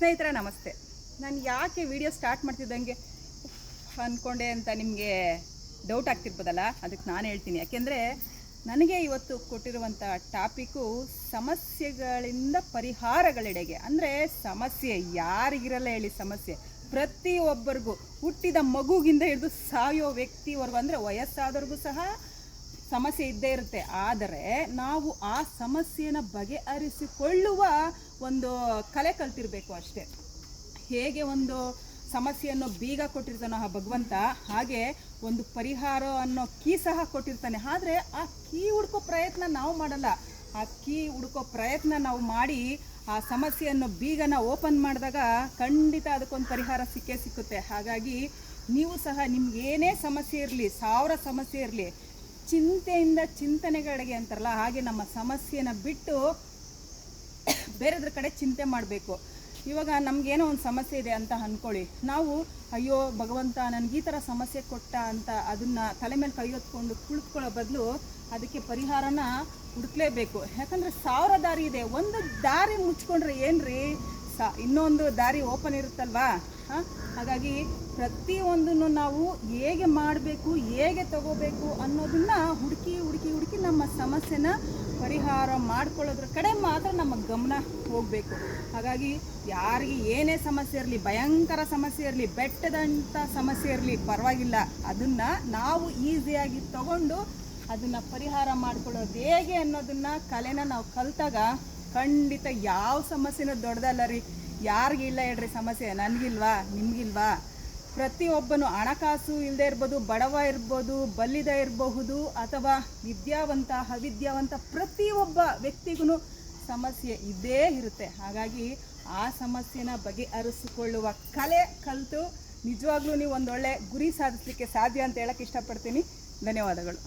ಸ್ನೇಹಿತರೆ ನಮಸ್ತೆ. ನಾನು ಯಾಕೆ ವಿಡಿಯೋ ಸ್ಟಾರ್ಟ್ ಮಾಡ್ತಿದ್ದಂಗೆ ಅಂದ್ಕೊಂಡೆ ಅಂತ ನಿಮಗೆ ಡೌಟ್ ಆಗ್ತಿರ್ಬೋದಲ್ಲ, ಅದಕ್ಕೆ ನಾನು ಹೇಳ್ತೀನಿ. ಯಾಕೆಂದರೆ ನನಗೆ ಇವತ್ತು ಕೊಟ್ಟಿರುವಂಥ ಟಾಪಿಕ್ಕು ಸಮಸ್ಯೆಗಳಿಂದ ಪರಿಹಾರಗಳೆಡೆಗೆ. ಅಂದರೆ ಸಮಸ್ಯೆ ಯಾರಿಗಿರಲ್ಲ ಹೇಳಿ, ಸಮಸ್ಯೆ ಪ್ರತಿಯೊಬ್ಬರಿಗೂ, ಹುಟ್ಟಿದ ಮಗುಗಿಂದ ಹಿಡಿದು ಸಾಯೋ ವ್ಯಕ್ತಿವರೆಗೂ, ಅಂದರೆ ವಯಸ್ಸಾದವ್ರಿಗೂ ಸಹ ಸಮಸ್ಯೆ ಇದ್ದೇ ಇರುತ್ತೆ. ಆದರೆ ನಾವು ಆ ಸಮಸ್ಯೆನ ಬಗೆಹರಿಸಿಕೊಳ್ಳುವ ಒಂದು ಕಲೆ ಕಲ್ತಿರಬೇಕು ಅಷ್ಟೇ. ಹೇಗೆ ಒಂದು ಸಮಸ್ಯೆಯನ್ನು ಬೀಗ ಕೊಟ್ಟಿರ್ತಾನೋ ಆ ಭಗವಂತ, ಹಾಗೆ ಒಂದು ಪರಿಹಾರ ಅನ್ನೋ ಕೀ ಸಹ ಕೊಟ್ಟಿರ್ತಾನೆ. ಆದರೆ ಆ ಕೀ ಹುಡ್ಕೋ ಪ್ರಯತ್ನ ನಾವು ಮಾಡಲ್ಲ. ಆ ಕೀ ಹುಡ್ಕೋ ಪ್ರಯತ್ನ ನಾವು ಮಾಡಿ ಆ ಸಮಸ್ಯೆಯನ್ನು ಬೀಗನ ಓಪನ್ ಮಾಡಿದಾಗ ಖಂಡಿತ ಅದಕ್ಕೊಂದು ಪರಿಹಾರ ಸಿಕ್ಕೇ ಸಿಕ್ಕುತ್ತೆ. ಹಾಗಾಗಿ ನೀವು ಸಹ ನಿಮ್ಗೇನೇ ಸಮಸ್ಯೆ ಇರಲಿ, 1000 ಸಮಸ್ಯೆ ಇರಲಿ, ಚಿಂತೆಯಿಂದ ಚಿಂತನೆಗಳಿಗೆ ಅಂತಾರಲ್ಲ, ಹಾಗೆ ನಮ್ಮ ಸಮಸ್ಯೆನ ಬಿಟ್ಟು ಬೇರೆದ್ರ ಕಡೆ ಚಿಂತೆ ಮಾಡಬೇಕು. ಇವಾಗ ನಮಗೇನೋ ಒಂದು ಸಮಸ್ಯೆ ಇದೆ ಅಂತ ಅಂದ್ಕೊಳ್ಳಿ, ನಾವು ಅಯ್ಯೋ ಭಗವಂತ ನನಗೆ ಈ ಥರ ಸಮಸ್ಯೆ ಕೊಟ್ಟ ಅಂತ ಅದನ್ನು ತಲೆ ಮೇಲೆ ಕೈ ಹೊತ್ಕೊಂಡು ಕುಳಿತುಕೊಳ್ಳೋ ಬದಲು ಅದಕ್ಕೆ ಪರಿಹಾರನ ಹುಡುಕ್ಲೇಬೇಕು. ಯಾಕಂದರೆ 1000 ದಾರಿ ಇದೆ. ಒಂದು ದಾರಿ ಮುಚ್ಕೊಂಡ್ರೆ ಏನ್ರಿ, ಇನ್ನೊಂದು ದಾರಿ ಓಪನ್ ಇರುತ್ತಲ್ವಾ. ಹಾಗಾಗಿ ಪ್ರತಿಯೊಂದನ್ನು ನಾವು ಹೇಗೆ ಮಾಡಬೇಕು, ಹೇಗೆ ತಗೋಬೇಕು ಅನ್ನೋದನ್ನು ಹುಡುಕಿ ನಮ್ಮ ಸಮಸ್ಯೆನ ಪರಿಹಾರ ಮಾಡ್ಕೊಳ್ಳೋದ್ರ ಕಡೆ ಮಾತ್ರ ನಮ್ಮ ಗಮನ ಹೋಗಬೇಕು. ಹಾಗಾಗಿ ಯಾರಿಗೆ ಏನೇ ಸಮಸ್ಯೆ ಇರಲಿ, ಭಯಂಕರ ಸಮಸ್ಯೆ ಇರಲಿ, ಬೆಟ್ಟದಂಥ ಸಮಸ್ಯೆ ಇರಲಿ, ಪರವಾಗಿಲ್ಲ, ಅದನ್ನು ನಾವು ಈಸಿಯಾಗಿ ತಗೊಂಡು ಅದನ್ನು ಪರಿಹಾರ ಮಾಡ್ಕೊಳ್ಳೋದು ಹೇಗೆ ಅನ್ನೋದನ್ನು ಕಲೆನ ನಾವು ಕಲಿತಾಗ ಖಂಡಿತ ಯಾವ ಸಮಸ್ಯೆನೂ ದೊಡ್ಡದಲ್ಲ ರೀ. ಯಾರಿಗಿಲ್ಲ ಹೇಳ್ರಿ ಸಮಸ್ಯೆ? ನನಗಿಲ್ವಾ? ನಿಮಗಿಲ್ವಾ? ಪ್ರತಿಯೊಬ್ಬನು ಹಣಕಾಸು ಇಲ್ಲದೆ ಇರ್ಬೋದು, ಬಡವ ಇರ್ಬೋದು, ಬಲ್ಲಿದ ಇರಬಹುದು, ಅಥವಾ ವಿದ್ಯಾವಂತ ಅವಿದ್ಯಾವಂತ, ಪ್ರತಿಯೊಬ್ಬ ವ್ಯಕ್ತಿಗೂ ಸಮಸ್ಯೆ ಇದ್ದೇ ಇರುತ್ತೆ. ಹಾಗಾಗಿ ಆ ಸಮಸ್ಯೆನ ಬಗೆಹರಿಸಿಕೊಳ್ಳುವ ಕಲೆ ಕಲಿತು ನಿಜವಾಗ್ಲೂ ನೀವು ಒಂದೊಳ್ಳೆ ಗುರಿ ಸಾಧಿಸಲಿಕ್ಕೆ ಸಾಧ್ಯ ಅಂತ ಹೇಳಕ್ಕೆ ಇಷ್ಟಪಡ್ತೀನಿ. ಧನ್ಯವಾದಗಳು.